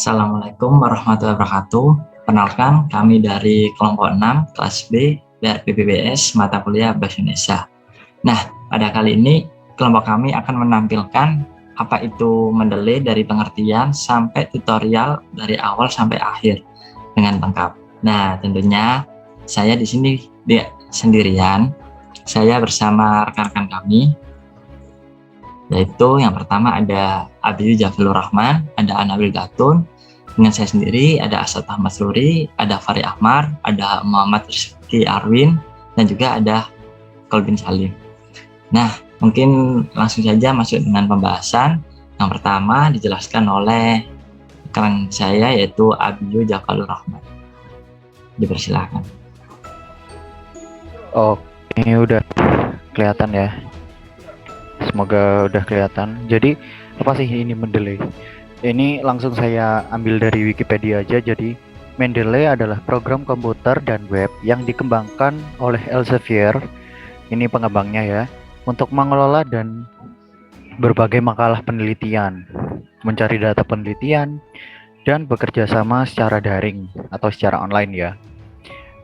Assalamualaikum warahmatullahi wabarakatuh. Perkenalkan, kami dari kelompok 6 kelas B BRPBBS mata kuliah Bahasa Indonesia. Nah, pada kali ini kelompok kami akan menampilkan apa itu Mendeley dari pengertian sampai tutorial dari awal sampai akhir dengan lengkap. Nah, tentunya saya di sini sendirian. Saya bersama rekan-rekan kami, yaitu yang pertama ada Abi Jafilur Rahman, ada Anabil Gatun, dengan saya sendiri ada Asad Ahmad Suri, ada Fari Ahmar, ada Muhammad Rizky Arwin, dan juga ada Kolbin Salim. Nah, mungkin langsung saja masuk dengan pembahasan. Yang pertama dijelaskan oleh rekan saya yaitu Abi Jafilur Rahman. Dipersilakan. Oh, ini udah kelihatan ya. Semoga udah kelihatan. Jadi apa sih ini Mendeley? Ini langsung saya ambil dari Wikipedia aja. Jadi Mendeley adalah program komputer dan web yang dikembangkan oleh Elsevier. Ini pengembangnya ya, untuk mengelola dan berbagai makalah penelitian, mencari data penelitian, dan bekerja sama secara daring atau secara online ya.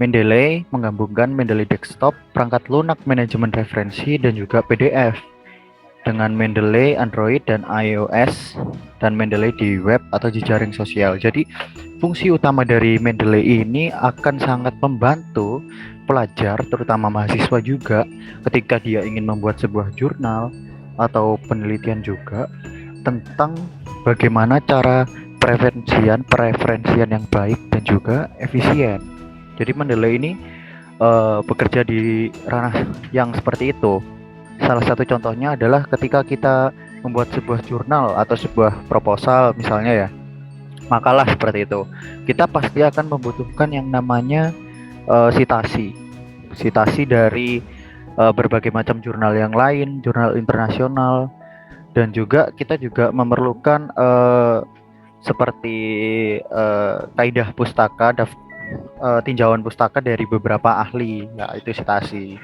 Mendeley menggabungkan Mendeley Desktop, perangkat lunak manajemen referensi, dan juga PDF dengan Mendeley Android dan iOS, dan Mendeley di web atau jejaring sosial. Jadi fungsi utama dari Mendeley ini akan sangat membantu pelajar, terutama mahasiswa juga, ketika dia ingin membuat sebuah jurnal atau penelitian juga tentang bagaimana cara preferensian yang baik dan juga efisien. Jadi Mendeley ini bekerja di ranah yang seperti itu. Salah satu contohnya adalah ketika kita membuat sebuah jurnal atau sebuah proposal misalnya ya, makalah seperti itu, kita pasti akan membutuhkan yang namanya sitasi dari berbagai macam jurnal yang lain, jurnal internasional, dan juga kita juga memerlukan seperti kaidah pustaka, tinjauan pustaka dari beberapa ahli, ya itu sitasi,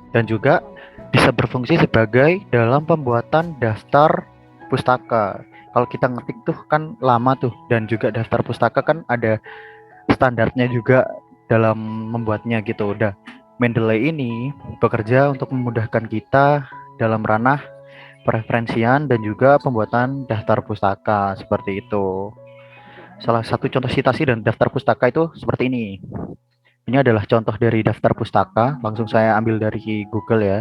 dan juga bisa berfungsi sebagai dalam pembuatan daftar pustaka. Kalau kita ngetik tuh kan lama tuh, dan juga daftar pustaka kan ada standarnya juga dalam membuatnya gitu. Udah, Mendeley ini bekerja untuk memudahkan kita dalam ranah preferensian dan juga pembuatan daftar pustaka seperti itu. Salah satu contoh sitasi dan daftar pustaka itu seperti ini. Ini adalah contoh dari daftar pustaka, langsung saya ambil dari Google ya.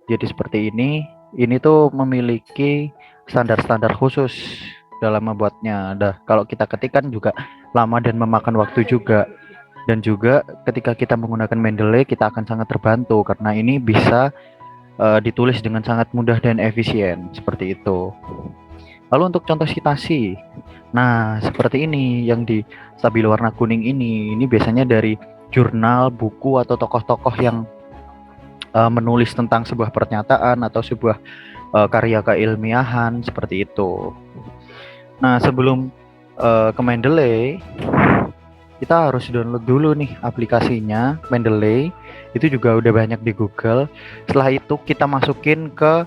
Jadi seperti ini. Ini tuh memiliki standar-standar khusus dalam membuatnya. Kalau kita ketikkan juga lama dan memakan waktu juga. Dan juga ketika kita menggunakan Mendeley, kita akan sangat terbantu karena ini bisa ditulis dengan sangat mudah dan efisien seperti itu. Lalu untuk contoh sitasi, nah seperti ini yang di stabilo warna kuning ini biasanya dari jurnal, buku, atau tokoh-tokoh yang menulis tentang sebuah pernyataan atau sebuah karya keilmiahan seperti itu. Nah sebelum ke Mendeley, kita harus download dulu nih aplikasinya Mendeley. Itu juga udah banyak di Google. Setelah itu kita masukin ke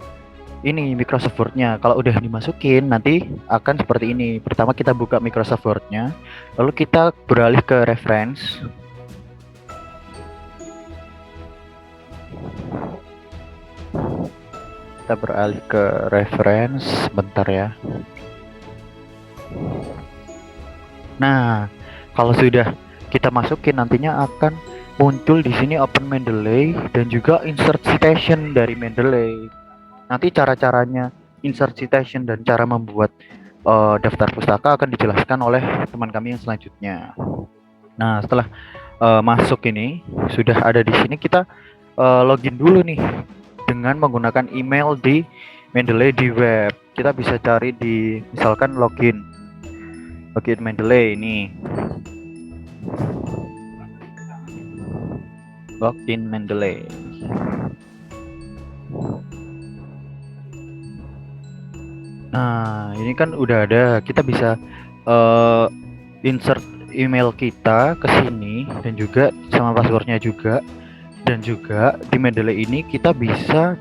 ini Microsoft Word-nya. Kalau udah dimasukin nanti akan seperti ini. Pertama kita buka Microsoft Word-nya, lalu kita beralih ke reference. Kita beralih ke reference, bentar ya. Nah, kalau sudah kita masukin nantinya akan muncul di sini Open Mendeley dan juga Insert Citation dari Mendeley. Nanti cara-caranya insert citation dan cara membuat daftar pustaka akan dijelaskan oleh teman kami yang selanjutnya. Nah, setelah masuk ini sudah ada di sini, kita login dulu nih dengan menggunakan email di Mendeley di web. Kita bisa cari di misalkan login Mendeley ini. Login Mendeley. Nah, ini kan udah ada. Kita bisa insert email kita ke sini dan juga sama passwordnya juga. Dan juga di Mendeley ini kita bisa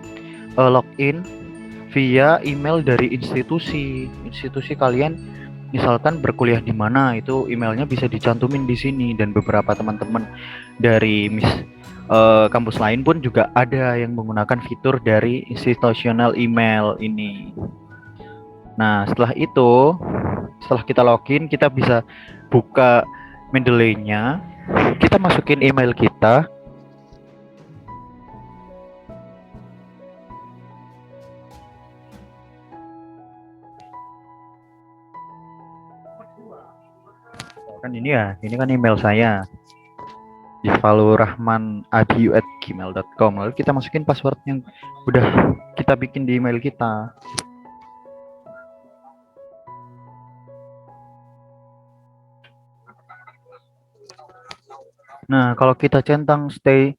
login via email dari institusi kalian misalkan berkuliah di mana, itu emailnya bisa dicantumin di sini. Dan beberapa teman-teman dari kampus lain pun juga ada yang menggunakan fitur dari institutional email ini. Nah, setelah kita login, kita bisa buka Mendeley-nya, kita masukin email kita. Kan ini kan email saya, isvalurahmanabiu@gmail.com. Lalu kita masukin password yang udah kita bikin di email kita. Nah, kalau kita centang sign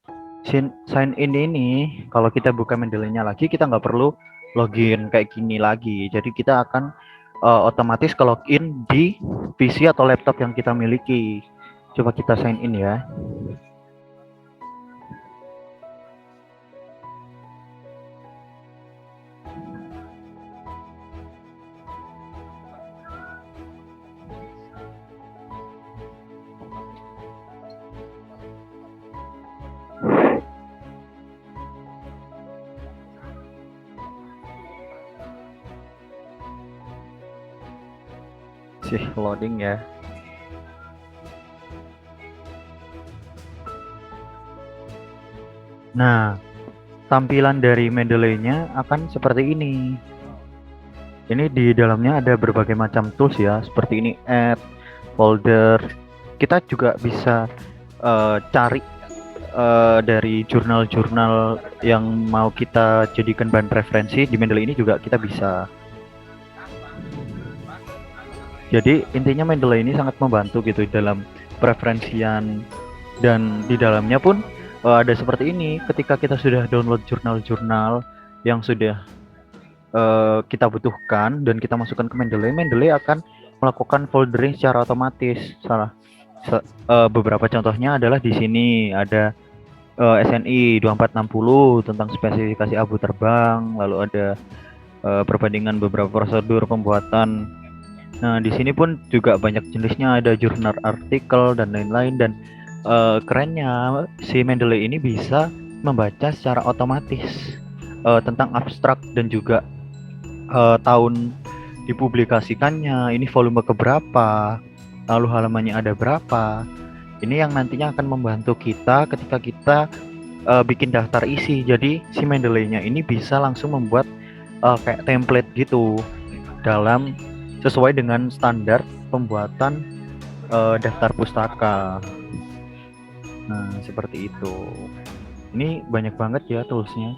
in ini, kalau kita buka Mendeley-nya lagi, kita nggak perlu login kayak gini lagi. Jadi kita akan otomatis ke login di PC atau laptop yang kita miliki. Coba kita sign in ya. Loading ya. Nah, tampilan dari Mendeley-nya akan seperti ini. Ini di dalamnya ada berbagai macam tools ya, seperti ini, add, folder. Kita juga bisa cari dari jurnal-jurnal yang mau kita jadikan bahan referensi di Mendeley ini juga kita bisa. Jadi intinya Mendeley ini sangat membantu gitu dalam preferensian, dan di dalamnya pun ada seperti ini. Ketika kita sudah download jurnal-jurnal yang sudah kita butuhkan dan kita masukkan ke Mendeley akan melakukan foldering secara otomatis. Beberapa contohnya adalah di sini ada SNI 2460 tentang spesifikasi abu terbang, lalu ada perbandingan beberapa prosedur pembuatan. Nah, di sini pun juga banyak jenisnya, ada jurnal artikel dan lain-lain. Dan kerennya si Mendeley ini bisa membaca secara otomatis tentang abstrak dan juga tahun dipublikasikannya, ini volume keberapa, lalu halamannya ada berapa. Ini yang nantinya akan membantu kita ketika kita bikin daftar isi. Jadi si Mendeley-nya ini bisa langsung membuat kayak template gitu dalam sesuai dengan standar pembuatan daftar pustaka. Nah, seperti itu. Ini banyak banget ya toolsnya.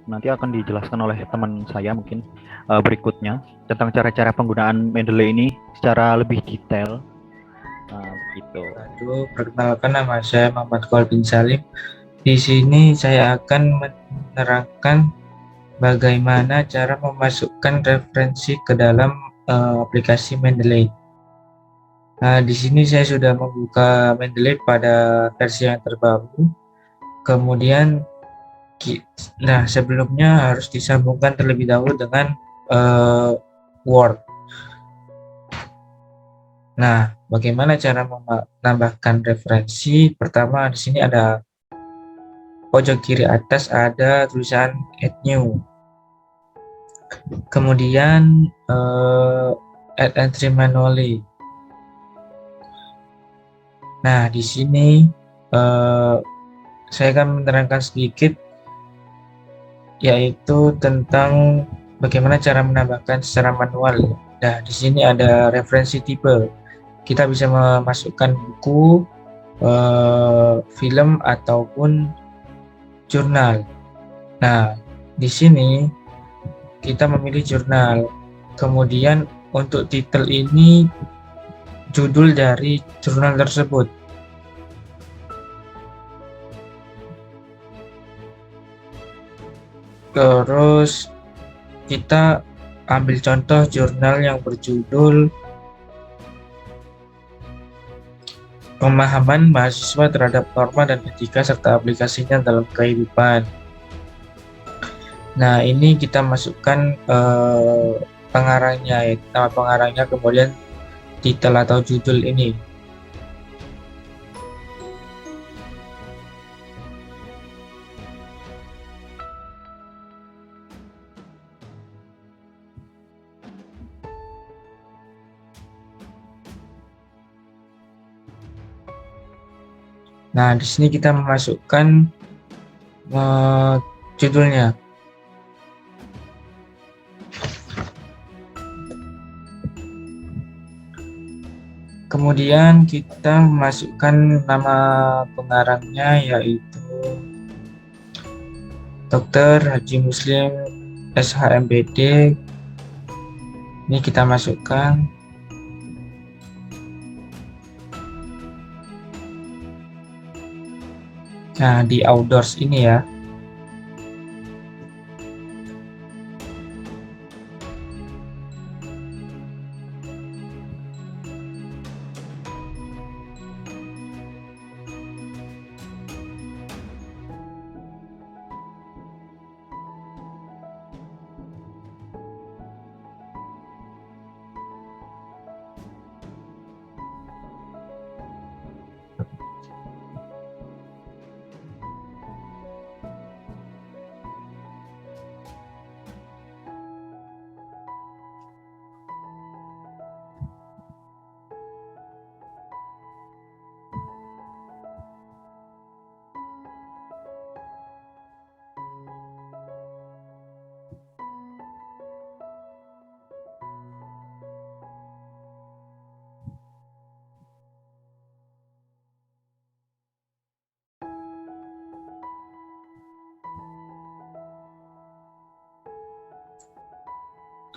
Nanti akan dijelaskan oleh teman saya mungkin berikutnya tentang cara-cara penggunaan Mendeley ini secara lebih detail. Nah, begitu. Aduh, perkenalkan, nama saya Muhammad Kual bin Salim. Di sini saya akan menerangkan bagaimana cara memasukkan referensi ke dalam aplikasi Mendeley. Nah, di sini saya sudah membuka Mendeley pada versi yang terbaru. Kemudian, sebelumnya harus disambungkan terlebih dahulu dengan Word. Nah, bagaimana cara menambahkan referensi? Pertama, di sini ada pojok kiri atas ada tulisan Add New. Kemudian Add Entry Manually. Nah, di sini saya akan menerangkan sedikit, yaitu tentang bagaimana cara menambahkan secara manual. Nah, di sini ada referensi tipe. Kita bisa memasukkan buku, film ataupun jurnal. Nah, di sini kita memilih jurnal. Kemudian untuk titel ini judul dari jurnal tersebut. Terus kita ambil contoh jurnal yang berjudul Pemahaman Mahasiswa Terhadap Norma dan Etika serta Aplikasinya dalam Kehidupan. Nah, ini kita masukkan pengarangnya, nama pengarangnya, kemudian titel atau judul ini. Nah, di sini kita memasukkan judulnya. Kemudian kita memasukkan nama pengarangnya, yaitu Dr. Haji Muslim SHMPD. Ini kita masukkan. Nah, di outdoors ini ya.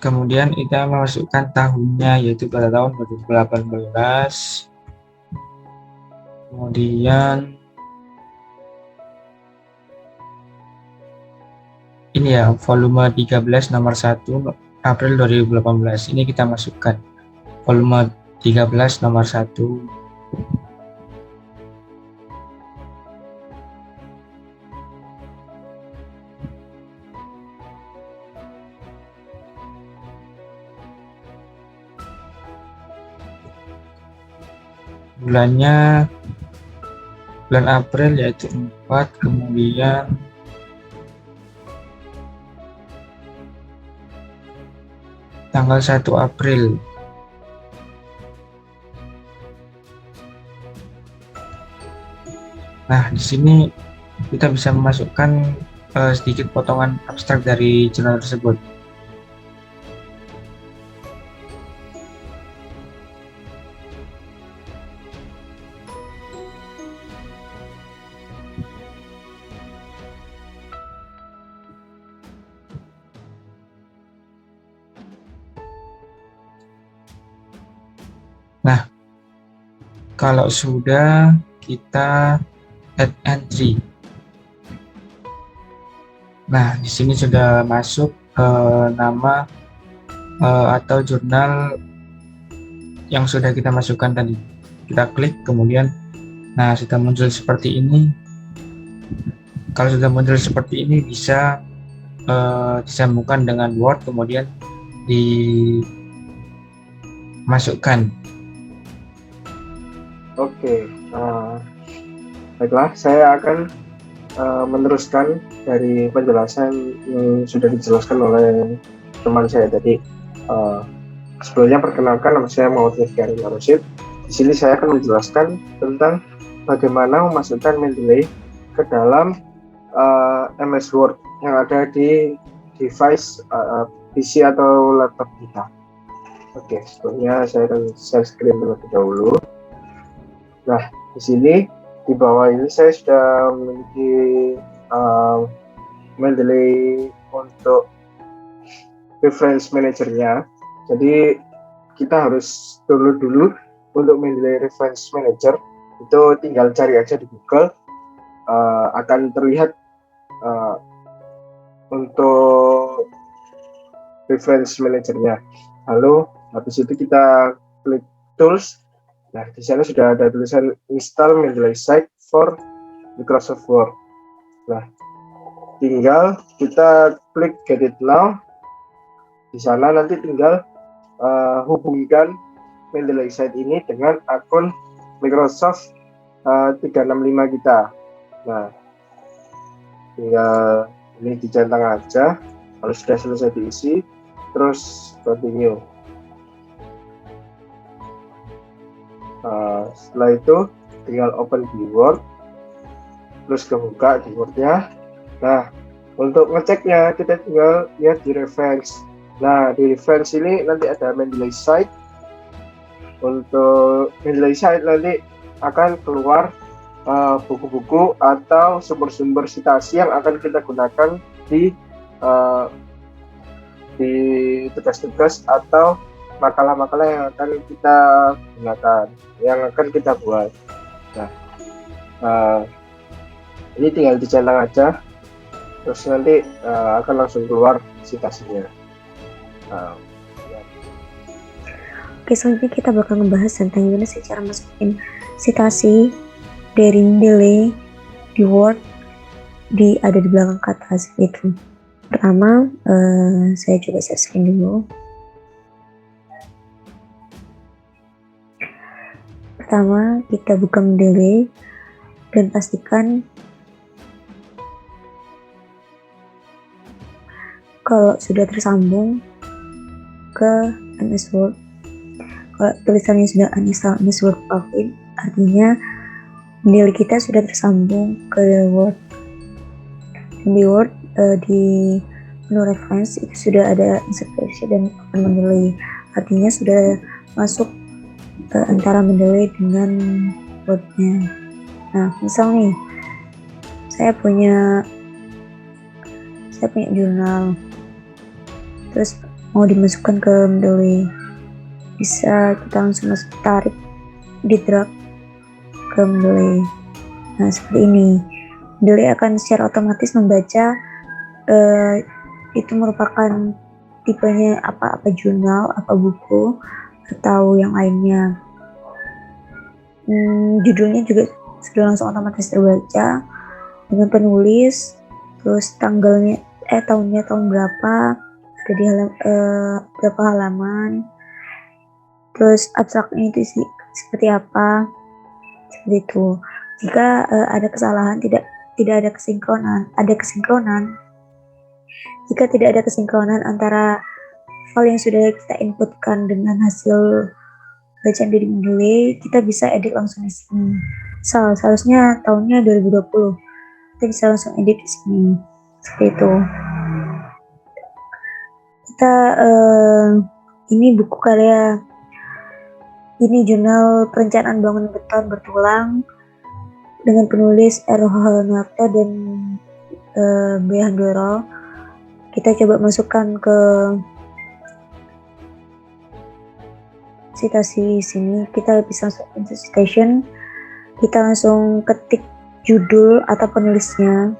Kemudian kita memasukkan tahunnya, yaitu pada tahun 2018. Kemudian ini ya, volume 13 nomor 1 April 2018. Ini kita masukkan volume 13 nomor 1. Bulannya bulan April, yaitu 4. Kemudian tanggal 1 April. Nah, di sini kita bisa memasukkan sedikit potongan abstrak dari jurnal tersebut. Nah, kalau sudah, kita add entry. Nah, di sini sudah masuk nama atau jurnal yang sudah kita masukkan tadi. Kita klik, kemudian nah sudah muncul seperti ini. Kalau sudah muncul seperti ini, bisa disambungkan dengan Word, kemudian dimasukkan. Oke, baiklah, saya akan meneruskan dari penjelasan yang sudah dijelaskan oleh teman saya tadi. Sebelumnya perkenalkan, nama saya Muhammad Karim Arsyid. Di sini saya akan menjelaskan tentang bagaimana memasukkan Mendeley ke dalam MS Word yang ada di device PC atau laptop kita. Oke, sebelumnya saya akan share screen terlebih dahulu. Nah, di sini di bawah ini saya sudah memiliki Mendeley untuk reference manager-nya. Jadi kita harus download dulu untuk Mendeley reference manager. Itu tinggal cari aja di Google, akan terlihat untuk reference manager-nya. Lalu habis itu kita klik tools. Nah, di sana sudah ada tulisan install Mendeley site for Microsoft Word. Nah, tinggal kita klik get it now. Di sana nanti tinggal hubungkan Mendeley site ini dengan akun Microsoft 365 kita. Nah, tinggal ini dicentang aja. Kalau sudah selesai diisi, terus continue. Setelah itu tinggal open di Word, terus kebuka di Word-nya. Nah, untuk ngeceknya kita tinggal lihat di reference. Nah, di reference ini nanti ada Mendeley site. Untuk Mendeley site nanti akan keluar buku-buku atau sumber-sumber citasi yang akan kita gunakan di tugas-tugas atau makalah-makalah yang akan kita gunakan, yang akan kita buat. Nah, ini tinggal dicentang aja, terus nanti akan langsung keluar citasinya. Oke, selanjutnya kita bakal ngebahas tentang gimana sih cara masukin citasi dari Mendeley di Word ada di belakang kata itu. Pertama, saya coba share screen dulu. Pertama, kita buka Mendeley dan pastikan kalau sudah tersambung ke MS Word. Kalau tulisannya sudah uninstall MS Word plugin, artinya Mendeley kita sudah tersambung ke Word. Di Word, di menu reference itu sudah ada insert version dan open Mendeley, artinya sudah masuk antara Mendeley dengan Word-nya. Nah, misal nih, saya punya jurnal, terus mau dimasukkan ke Mendeley, bisa kita langsung tarik di drag ke Mendeley. Nah, seperti ini. Mendeley akan secara otomatis membaca itu merupakan tipenya apa jurnal, apa buku, atau yang lainnya. Judulnya juga sudah langsung otomatis terbaca dengan penulis, terus tanggalnya, tahunnya tahun berapa, ada di berapa halaman, terus abstraknya itu sih seperti apa, seperti itu. Jika ada kesalahan, tidak ada kesinkronan, jika tidak ada kesinkronan antara file yang sudah kita inputkan dengan hasil bacaan dari Mendeley, kita bisa edit langsung di sini. Misal seharusnya tahunnya 2020, kita bisa langsung edit di sini, seperti itu. Kita ini buku karya, ini jurnal perencanaan bangunan beton bertulang dengan penulis R. Hanarto dan B. Handoro. Kita coba masukkan ke citasi sini. Kita bisa langsung insert citation. Kita langsung ketik judul atau penulisnya.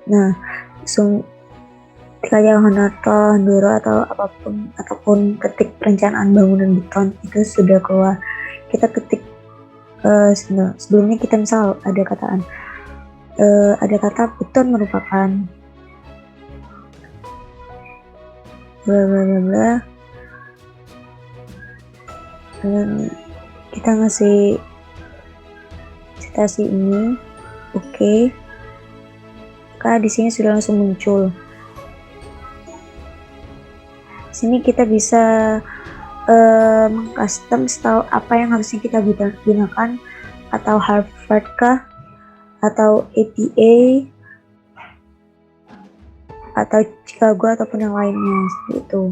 Nah, langsung ketik aja Hanarto, Handoro atau apapun, ataupun ketik perencanaan bangunan beton, itu sudah keluar. Kita ketik sebelumnya kita misal ada kata beton merupakan bla bla bla bla, dan kita ngasih citasi ini, oke. Maka di sini sudah langsung muncul. Sini kita bisa mengcustom style apa yang harusnya kita gunakan, atau Harvard kah, atau APA, atau Chicago, ataupun yang lainnya, seperti itu.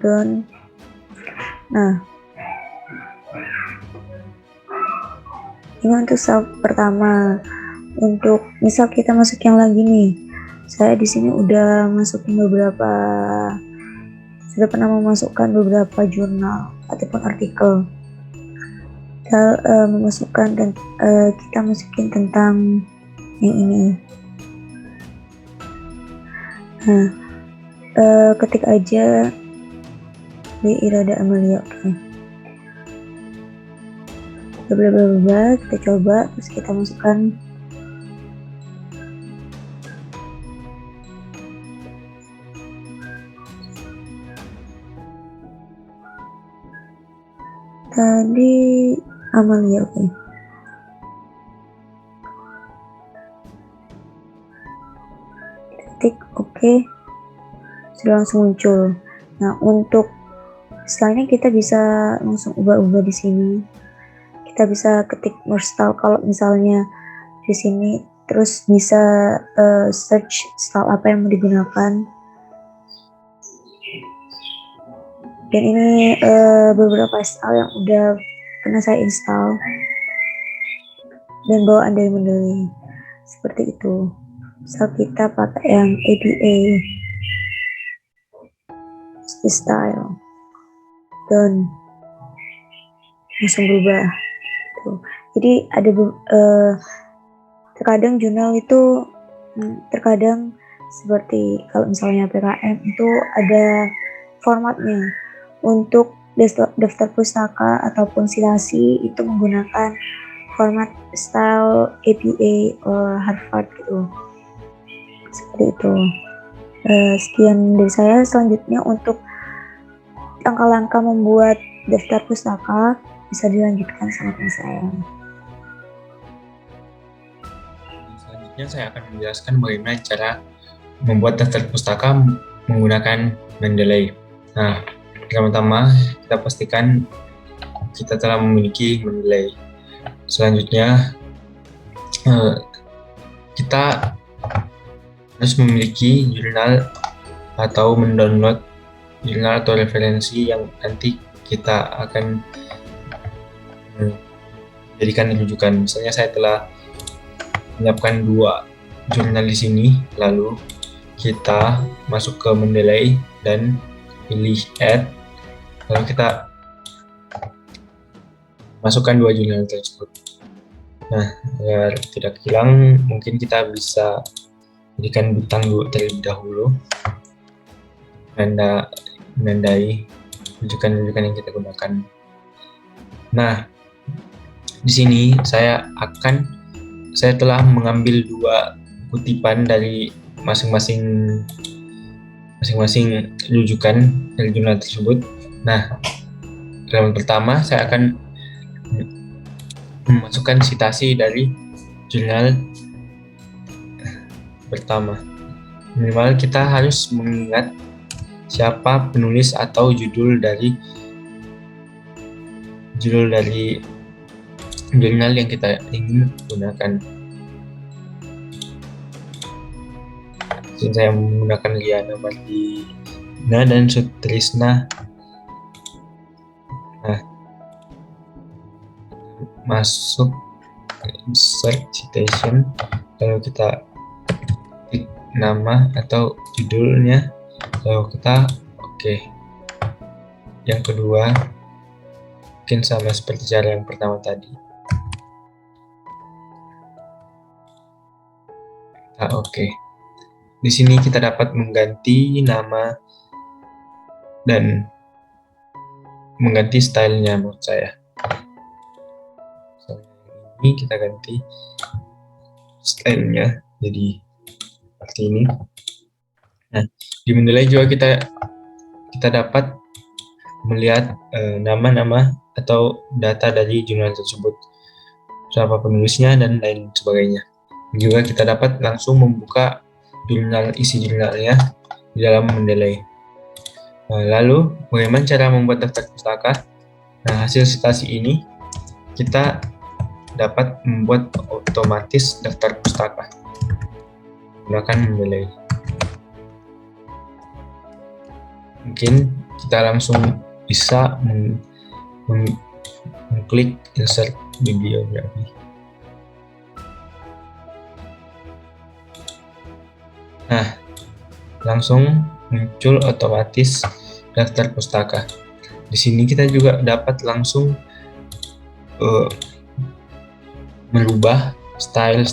Dan nah, ini untuk style pertama. Untuk misal kita masuk yang lagi nih, saya di sini udah pernah memasukkan beberapa jurnal ataupun artikel. Kita memasukkan dan kita masukin tentang yang ini. Nah, ketik aja B. Irada Amalia, oke. Bla bla bla, kita coba, terus kita masukkan Tadi Amalia, oke. Ketik oke, sudah langsung muncul. Nah, untuk setelahnya kita bisa langsung ubah-ubah di sini. Kita bisa ketik more style kalau misalnya di sini, terus bisa search style apa yang mau digunakan. Dan ini beberapa style yang udah pernah saya install dan bawaan dari Mendeley seperti itu. Misal kita pakai yang ADA style dan langsung berubah gitu. Jadi ada terkadang jurnal itu terkadang seperti kalau misalnya PKM itu ada formatnya. Untuk daftar pustaka ataupun citasi itu menggunakan format style APA Harvard gitu. Seperti itu. Sekian dari saya. Selanjutnya untuk langkah-langkah membuat daftar pustaka bisa dilanjutkan sama teman saya. Selanjutnya saya akan menjelaskan bagaimana cara membuat daftar pustaka menggunakan Mendeley. Nah, pertama-tama kita pastikan kita telah memiliki Mendeley. Selanjutnya kita harus memiliki jurnal atau mendownload jurnal atau referensi yang nanti kita akan jadikan rujukan. Misalnya saya telah menyiapkan 2 jurnal di sini, lalu kita masuk ke Mendeley dan pilih add, lalu kita masukkan 2 jurnal tersebut. Nah, agar tidak hilang, mungkin kita bisa jadikan bintang terlebih dahulu, menandai rujukan-rujukan yang kita gunakan. Nah, di sini saya telah mengambil 2 kutipan dari masing-masing rujukan dari jurnal tersebut. Nah, dalam pertama saya akan memasukkan citasi dari jurnal pertama. Minimal kita harus mengingat siapa penulis atau judul dari jurnal yang kita ingin gunakan. Saya menggunakan Liana Mardina dan Sutrisna. Nah, masuk search citation, lalu kita klik nama atau judulnya, lalu kita oke. Yang kedua mungkin sama seperti cara yang pertama tadi. Oke. Di sini kita dapat mengganti nama dan mengganti stylenya menurut saya. Ini kita ganti stylenya jadi seperti ini. Nah, di Mendeley juga kita dapat melihat nama-nama atau data dari jurnal tersebut, siapa penulisnya dan lain sebagainya. Juga kita dapat langsung membuka isi jurnalnya di dalam Mendeley. Lalu bagaimana cara membuat daftar pustaka? Nah, hasil citasi ini kita dapat membuat otomatis daftar pustaka menggunakan Mendeley. Mungkin kita langsung bisa mengklik insert bibliografi. Nah, langsung muncul otomatis daftar pustaka. Di sini kita juga dapat langsung merubah style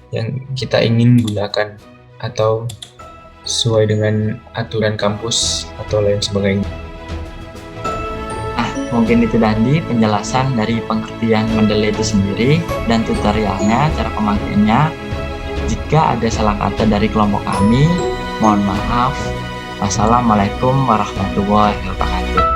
yang kita ingin gunakan atau sesuai dengan aturan kampus atau lain sebagainya. Mungkin itu tadi penjelasan dari pengertian Mendeley itu sendiri dan tutorialnya, cara pemakaiannya. Jika ada salah kata dari kelompok kami, mohon maaf. Wassalamualaikum warahmatullahi wabarakatuh.